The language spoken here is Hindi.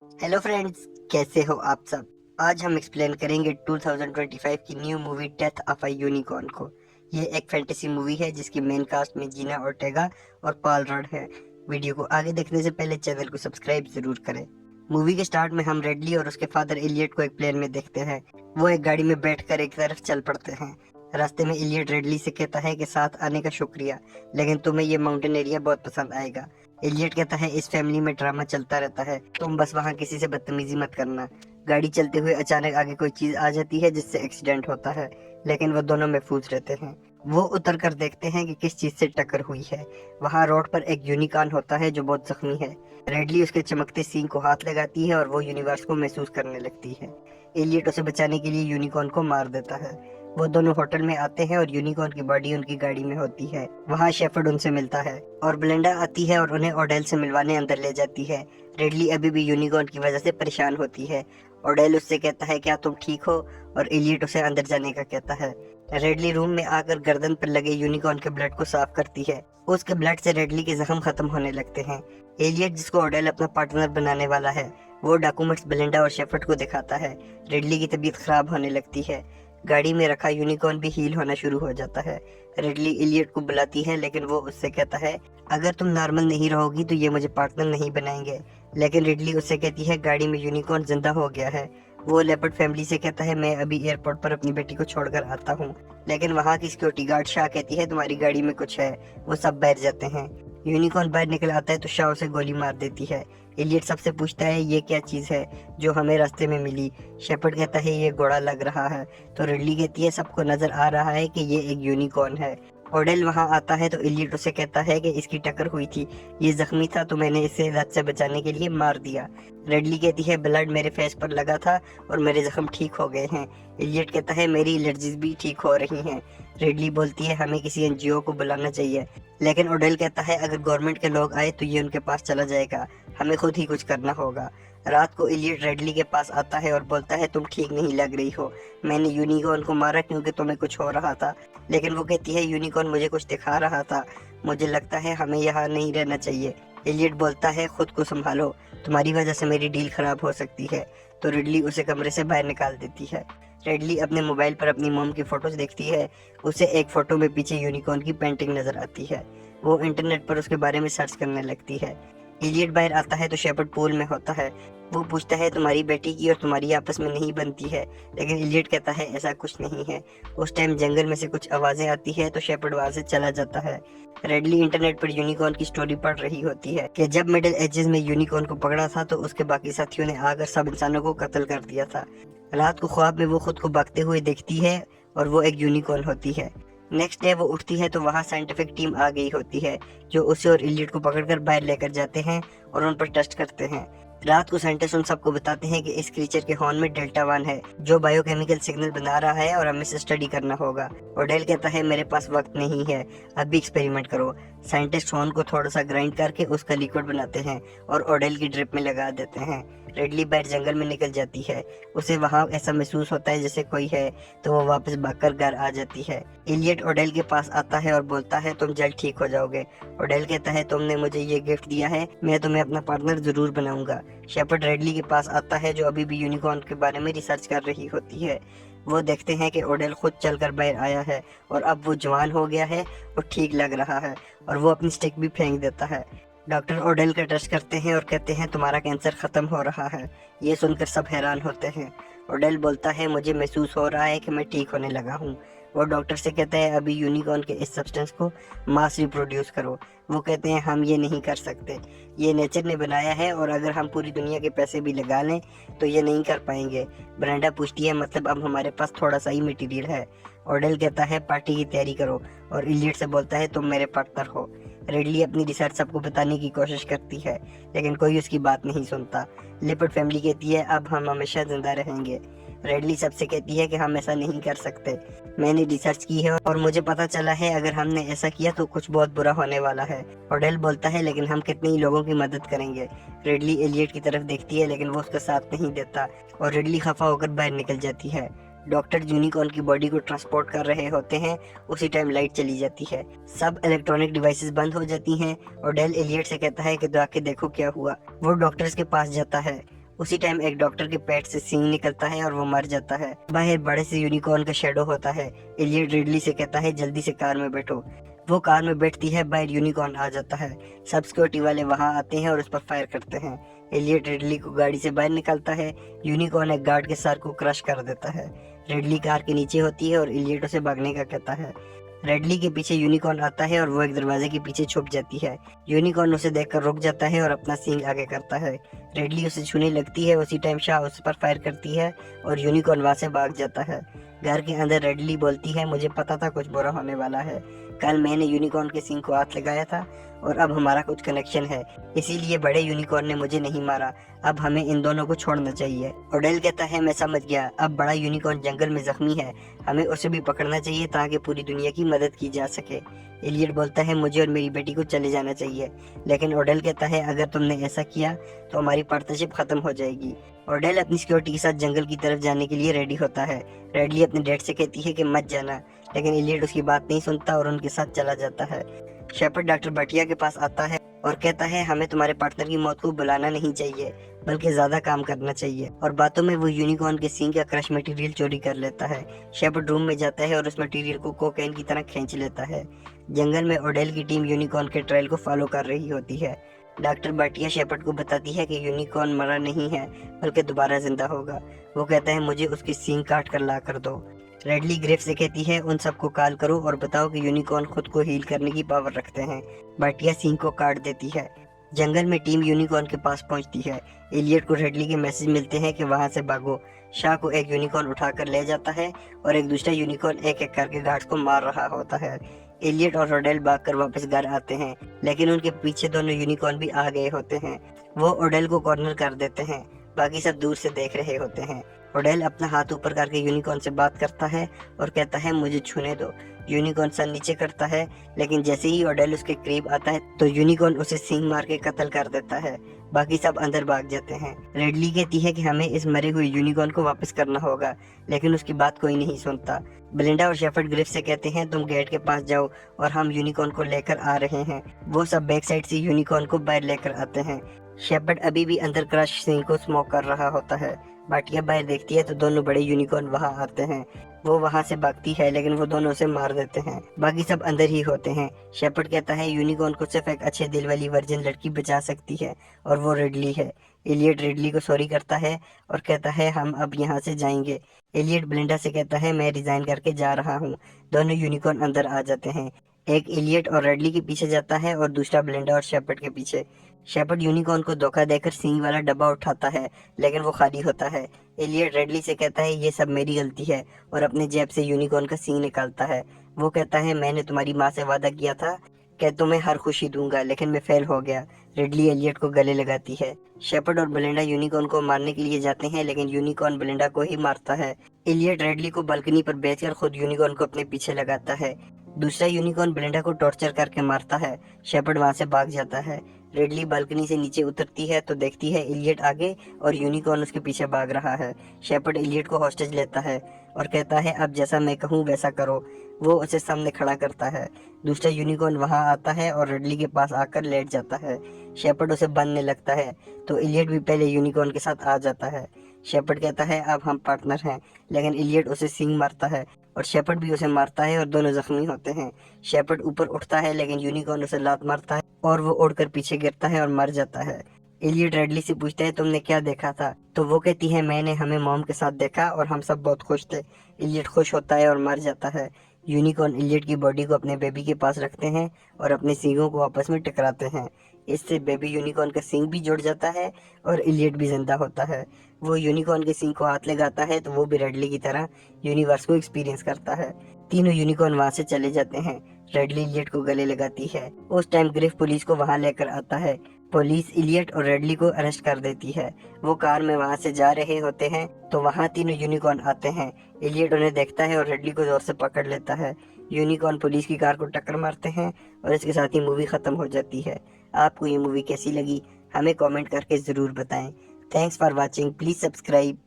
हेलो फ्रेंड्स, कैसे हो आप सब। आज हम एक्सप्लेन करेंगे 2025 की new movie death of a unicorn को। ये एक फैंटेसी मूवी है जिसकी मेन कास्ट में जीना ओर्टेगा और पॉल रड है। वीडियो को आगे देखने से पहले चैनल को सब्सक्राइब जरूर करें। मूवी के स्टार्ट में हम रेडली और उसके फादर एलियट को एक प्लेन में देखते हैं। वो एक गाड़ी में बैठकर एक तरफ चल पड़ते हैं। रास्ते में एलियट रेडली से कहता है कि साथ आने का शुक्रिया, लेकिन तुम्हें ये माउंटेन एरिया बहुत पसंद आएगा। एलियट कहता है इस फैमिली में ड्रामा चलता रहता है, तुम बस वहाँ किसी से बदतमीजी मत करना। गाड़ी चलते हुए अचानक आगे कोई चीज आ जाती है जिससे एक्सीडेंट होता है, लेकिन वो दोनों महफूज रहते हैं। वो उतर कर देखते हैं कि किस चीज से टक्कर हुई है। वहाँ रोड पर एक यूनिकॉर्न होता है जो बहुत जख्मी है। रेडली उसके चमकते सींग को हाथ लगाती है और वो यूनिवर्स को महसूस करने लगती है। एलियट उसे बचाने के लिए यूनिकॉर्न को मार देता है। वो दोनों होटल में आते हैं और यूनिकॉर्न की बॉडी उनकी गाड़ी में होती है। वहाँ शेफर्ड उनसे मिलता है और ब्लेंडा आती है और उन्हें ओडेल से मिलवाने अंदर ले जाती है। रेडली अभी भी यूनिकॉर्न की वजह से परेशान होती है। ओडेल उससे कहता है क्या तुम ठीक हो, और एलियट उसे अंदर जाने का कहता है। रेडली रूम में आकर गर्दन पर लगे यूनिकॉर्न के ब्लड को साफ करती है। उसके ब्लड से रेडली के जख्म खत्म होने लगते हैं। एलियट, जिसको ओडेल अपना पार्टनर बनाने वाला है, वो डॉक्यूमेंट्स ब्लेंडा और शेफर्ड को दिखाता है। रेडली की तबीयत खराब होने लगती है। गाड़ी में रखा यूनिकॉर्न भी हील होना शुरू हो जाता है। रेडली एलियट को बुलाती है, लेकिन वो उससे कहता है अगर तुम नॉर्मल नहीं रहोगी तो ये मुझे पार्टनर नहीं बनाएंगे। लेकिन रेडली उससे कहती है गाड़ी में यूनिकॉर्न जिंदा हो गया है। वो लेपर्ड फैमिली से कहता है मैं अभी एयरपोर्ट पर अपनी बेटी को छोड़कर आता हूँ, लेकिन वहाँ की सिक्योरिटी गार्ड शाह कहती है तुम्हारी गाड़ी में कुछ है। वो सब बैठ जाते हैं। यूनिकॉर्न बाहर निकल आता है तो शाह उसे गोली मार देती है। एलियट सबसे पूछता है ये क्या चीज है जो हमें रास्ते में मिली। शेपर्ड कहता है ये घोड़ा लग रहा है, तो रिडली कहती है सबको नजर आ रहा है कि ये एक यूनिकॉर्न है। ओडेल वहां आता है तो एलियट उसे कहता है कि इसकी टक्कर हुई थी, ये जख्मी था तो मैंने इसे रात से बचाने के लिए मार दिया। रेडली कहती है ब्लड मेरे फेस पर लगा था और मेरे जख्म ठीक हो गए हैं। एलियट कहता है मेरी एलर्जीज भी ठीक हो रही हैं। रेडली बोलती है हमें किसी एनजीओ को बुलाना चाहिए, लेकिन ओडेल कहता है अगर गवर्नमेंट के लोग आए तो ये उनके पास चला जाएगा, हमें खुद ही कुछ करना होगा। रात को एलियट रेडली के पास आता है और बोलता है तुम ठीक नहीं लग रही हो, मैंने यूनिकॉर्न को मारा क्योंकि तुम्हें कुछ हो रहा था। लेकिन वो कहती है यूनिकॉर्न मुझे कुछ दिखा रहा था, मुझे लगता है हमें यहाँ नहीं रहना चाहिए। एलियट बोलता है खुद को संभालो, तुम्हारी वजह से मेरी डील खराब हो सकती है। तो रिडली उसे कमरे से बाहर निकाल देती है। रेडली अपने मोबाइल पर अपनी मॉम की फोटोज देखती है। उसे एक फोटो में पीछे यूनिकॉर्न की पेंटिंग नजर आती है। वो इंटरनेट पर उसके बारे में सर्च करने लगती है। एलियट बाहर आता है तो शेपर्ड पूल में होता है। वो पूछता है तुम्हारी बेटी की और तुम्हारी आपस में नहीं बनती है, लेकिन एलियट कहता है ऐसा कुछ नहीं है। उस टाइम जंगल में से कुछ आवाजें आती है तो शेपर्ड वहां से चला जाता है। रेडली इंटरनेट पर यूनिकॉर्न की स्टोरी पढ़ रही होती है कि जब मिडिल एजेस में यूनिकॉर्न को पकड़ा था तो उसके बाकी साथियों ने आकर सब इंसानों को कत्ल कर दिया था। रात को ख्वाब में वो खुद को भागते हुए देखती है और वो एक यूनिकॉर्न होती है। नेक्स्ट डे वो उठती है तो वहाँ साइंटिफिक टीम आ गई होती है, जो उसे और इलियट को पकड़कर बाहर लेकर जाते हैं और उन पर टेस्ट करते हैं। रात को साइंटिस्ट उन सबको बताते हैं कि इस क्रीचर के हॉर्न में डेल्टा वन है जो बायोकेमिकल सिग्नल बना रहा है और हमें इसे स्टडी करना होगा। ओडेल कहता है मेरे पास वक्त नहीं है, अभी एक्सपेरिमेंट करो। साइंटिस्ट हॉर्न को थोड़ा सा ग्राइंड करके उसका लिक्विड बनाते हैं और ओडेल की ड्रिप में लगा देते हैं। रेडली बाहर जंगल में निकल जाती है। उसे वहाँ ऐसा महसूस होता है जैसे कोई है, तो वो वापस भागकर घर आ जाती है। इलियट ओडेल के पास आता है और बोलता है तुम जल्द ठीक हो जाओगे। ओडेल कहता है तुमने मुझे ये गिफ्ट दिया है, मैं तुम्हें अपना पार्टनर जरूर बनाऊंगा। शेपर्ड रेडली के पास आता है जो अभी भी यूनिकॉर्न के बारे में रिसर्च कर रही होती है। वो देखते हैं कि ओडेल खुद चलकर बाहर आया है और अब वो जवान हो गया है और ठीक लग रहा है, और वो अपनी स्टिक भी फेंक देता है। डॉक्टर ओडेल का टेस्ट करते हैं और कहते हैं तुम्हारा कैंसर खत्म हो रहा है। ये सुनकर सब हैरान होते हैं। ओडेल बोलता है मुझे महसूस हो रहा है कि मैं ठीक होने लगा हूँ। वो डॉक्टर से कहता है अभी यूनिकॉर्न के इस सब्सटेंस को मास रिप्रोड्यूस करो। वो कहते हैं हम ये नहीं कर सकते, ये नेचर ने बनाया है और अगर हम पूरी दुनिया के पैसे भी लगा लें तो ये नहीं कर पाएंगे। ब्रेंडा पूछती है मतलब अब हमारे पास थोड़ा सा ही मटेरियल है। ओडेल कहता है पार्टी की तैयारी करो, और इलियट से बोलता है तुम मेरे पार्टनर हो। रेडली अपनी रिसर्च सबको बताने की कोशिश करती है, लेकिन कोई उसकी बात नहीं सुनता। लिपर्ड फैमिली कहती है अब हम हमेशा जिंदा रहेंगे। रेडली सबसे कहती है कि हम ऐसा नहीं कर सकते, मैंने रिसर्च की है और मुझे पता चला है अगर हमने ऐसा किया तो कुछ बहुत बुरा होने वाला है। ओडेल बोलता है लेकिन हम कितने ही लोगों की मदद करेंगे। रेडली एलियट की तरफ देखती है लेकिन वो उसका साथ नहीं देता और रेडली खफा होकर बाहर निकल जाती है। डॉक्टर यूनिकॉर्न की बॉडी को ट्रांसपोर्ट कर रहे होते हैं, उसी टाइम लाइट चली जाती है। सब इलेक्ट्रॉनिक डिवाइसेस बंद हो जाती हैं और डेल एलियट से कहता है कि जाके देखो क्या हुआ। वो डॉक्टर्स के पास जाता है। उसी टाइम एक डॉक्टर के पेट से सींग निकलता है और वो मर जाता है। बाहर बड़े से यूनिकॉर्न का शेडो होता है। एलियट रिडली से कहता है जल्दी से कार में बैठो। वो कार में बैठती है, बाहर यूनिकॉर्न आ जाता है। सब सिक्योरिटी वाले वहां आते हैं और उस पर फायर करते हैं। एलियट रिडली को गाड़ी से बाहर निकालता है। यूनिकॉर्न एक गार्ड के सर को क्रश कर देता है। रिडली कार के नीचे होती है और एलियट उसे भागने का कहता है। रेडली के पीछे यूनिकॉर्न आता है और वो एक दरवाजे के पीछे छुप जाती है। यूनिकॉर्न उसे देखकर रुक जाता है और अपना सींग आगे करता है। रेडली उसे छूने लगती है, उसी टाइम शाह उस पर फायर करती है और यूनिकॉर्न वहां से भाग जाता है। घर के अंदर रेडली बोलती है, मुझे पता था कुछ बुरा होने वाला है। कल मैंने यूनिकॉर्न के सींग को हाथ लगाया था और अब हमारा कुछ कनेक्शन है, इसीलिए बड़े यूनिकॉर्न ने मुझे नहीं मारा। अब हमें इन दोनों को छोड़ना चाहिए। ओडेल कहता है, मैं समझ गया, अब बड़ा यूनिकॉर्न जंगल में जख्मी है, हमें उसे भी पकड़ना चाहिए ताकि पूरी दुनिया की मदद की जा सके। एलियट बोलता है, मुझे और मेरी बेटी को चले जाना चाहिए, लेकिन ओडेल कहता है, अगर तुमने ऐसा किया तो हमारी पार्टनरशिप खत्म हो जाएगी। ओडेल अपनी सिक्योरिटी के साथ जंगल की तरफ जाने के लिए रेडी होता है। रेडली अपने डैड से कहती है कि मत जाना, लेकिन एलियट उसकी बात नहीं सुनता और उनके साथ चला जाता है। शेपर्ड डॉक्टर भाटिया के पास आता है और कहता है, हमें तुम्हारे पार्टनर की मौत को बुलाना नहीं चाहिए, बल्कि ज्यादा काम करना चाहिए। और बातों में वो यूनिकॉर्न के सींग का क्रश मटेरियल चोरी कर लेता है। शेपर्ड रूम में जाता है और उस मटेरियल को कोकेन की तरह खींच लेता है। जंगल में ओडेल की टीम यूनिकॉर्न के ट्रायल को फॉलो कर रही होती है। डॉक्टर भाटिया शेपर्ड को बताती है कि यूनिकॉर्न मरा नहीं है, बल्कि दोबारा जिंदा होगा। वो कहता है, मुझे उसकी सींग काट कर ला कर दो। रेडली ग्रेफ से कहती है, उन सबको कॉल करो और बताओ कि यूनिकॉर्न खुद को हील करने की पावर रखते हैं। भाटिया सींग को काट देती है। जंगल में टीम यूनिकॉर्न के पास पहुंचती है। एलियट को रेडली के मैसेज मिलते हैं कि वहां से भागो। शाह को एक यूनिकॉर्न उठाकर ले जाता है और एक दूसरा यूनिकॉर्न एक एक करके गार्ड्स को मार रहा होता है। एलियट और ओडेल भागकर वापस घर आते हैं, लेकिन उनके पीछे दोनों यूनिकॉर्न भी आ गए होते हैं। वो ओडेल को कॉर्नर कर देते हैं, बाकी सब दूर से देख रहे होते हैं। ओडेल अपना हाथ ऊपर करके यूनिकॉर्न से बात करता है और कहता है, मुझे छूने दो। यूनिकॉर्न सर नीचे करता है, लेकिन जैसे ही ओडेल उसके करीब आता है तो यूनिकॉर्न उसे सींग मार के कत्ल कर देता है। बाकी सब अंदर भाग जाते हैं। रेडली कहती है कि हमें इस मरे हुए यूनिकॉर्न को वापस करना होगा, लेकिन उसकी बात कोई नहीं सुनता। ब्लिंडा और शेफर्ड ग्रिफ से कहते हैं, तुम गेट के पास जाओ और हम यूनिकॉर्न को लेकर आ रहे हैं। वो सब बैक साइड से यूनिकॉर्न को बाहर लेकर आते हैं। शेपर्ड अभी भी अंदर क्रश सींग को स्मोक कर रहा होता है। भाटिया बाहर देखती है तो दोनों बड़े यूनिकॉर्न वहां आते हैं। वो वहां से भागती है, लेकिन वो दोनों उसे मार देते हैं। बाकी सब अंदर ही होते हैं। शेपर्ड कहता है, यूनिकॉर्न को सिर्फ एक अच्छे दिल वाली वर्जिन लड़की बचा सकती है और वो रिडली है। एलियट रिडली को सॉरी करता है और कहता है, हम अब यहाँ से जाएंगे। एलियट ब्लिंडा से कहता है, मैं रिजाइन करके जा रहा हूँ। दोनों यूनिकॉर्न अंदर आ जाते हैं। एक एलियट और रेडली के पीछे जाता है और दूसरा ब्लिंडा और शेपर्ड के पीछे। शेपर्ड यूनिकॉर्न को धोखा देकर सींग वाला डब्बा उठाता है, लेकिन वो खाली होता है। एलियट रेडली से कहता है, ये सब मेरी गलती है, और अपने जेब से यूनिकॉर्न का सींग निकालता है। वो कहता है, मैंने तुम्हारी माँ से वादा किया था कि तुम्हें हर खुशी दूंगा, लेकिन मैं फेल हो गया। रेडली एलियट को गले लगाती है। शेपर्ड और ब्लिंडा यूनिकॉर्न को मारने के लिए जाते हैं, लेकिन यूनिकॉर्न ब्लिंडा को ही मारता है। एलियट रेडली को बालकनी पर बेचकर खुद यूनिकॉर्न को अपने पीछे लगाता है। दूसरा यूनिकॉर्न ब्लिंडा को टॉर्चर करके मारता है। शेपर्ड वहां से भाग जाता है। रेडली बालकनी से नीचे उतरती है तो देखती है एलियट आगे और यूनिकॉर्न उसके पीछे भाग रहा है। शेपर्ड एलियट को हॉस्टेज लेता है और कहता है, अब जैसा मैं कहूँ वैसा करो। वो उसे सामने खड़ा करता है। दूसरा यूनिकॉर्न वहां आता है और रेडली के पास आकर लेट जाता है। शेपर्ड उसे बांधने लगता है तो एलियट भी पहले यूनिकॉर्न के साथ आ जाता है। शेपर्ड कहता है, अब हम पार्टनर हैं, लेकिन एलियट उसे सींग मारता है और शेपर्ड भी उसे मारता है और दोनों जख्मी होते हैं। शेपर्ड ऊपर उठता है, लेकिन यूनिकॉर्न उसे लात मारता है और वो उड़कर पीछे गिरता है और मर जाता है। एलियट रेडली से पूछता है, तुमने क्या देखा था? तो वो कहती है, मैंने हमें मॉम के साथ देखा और हम सब बहुत खुश थे। एलियट खुश होता है और मर जाता है। यूनिकॉर्न एलियट की बॉडी को अपने बेबी के पास रखते हैं और अपने सींगों को आपस में टकराते हैं। इससे बेबी यूनिकॉर्न का सींग भी जुड़ जाता है और एलियट भी जिंदा होता है। वो यूनिकॉर्न के सींग को हाथ लगाता है तो वो भी रेडली की तरह यूनिवर्स को एक्सपीरियंस करता है। तीनों यूनिकॉर्न वहां से चले जाते हैं। रेडली एलियट को गले लगाती है। उस टाइम ग्रिफ पुलिस को वहां लेकर आता है। पुलिस एलियट और रेडली को अरेस्ट कर देती है। वो कार में वहां से जा रहे होते हैं तो वहां तीनों यूनिकॉर्न आते हैं। एलियट उन्हें देखता है और रेडली को जोर से पकड़ लेता है। यूनिकॉर्न पुलिस की कार को टक्कर मारते हैं और इसके साथ ही मूवी खत्म हो जाती है। आपको ये मूवी कैसी लगी हमें कमेंट करके जरूर बताएं। Thanks for watching, please subscribe.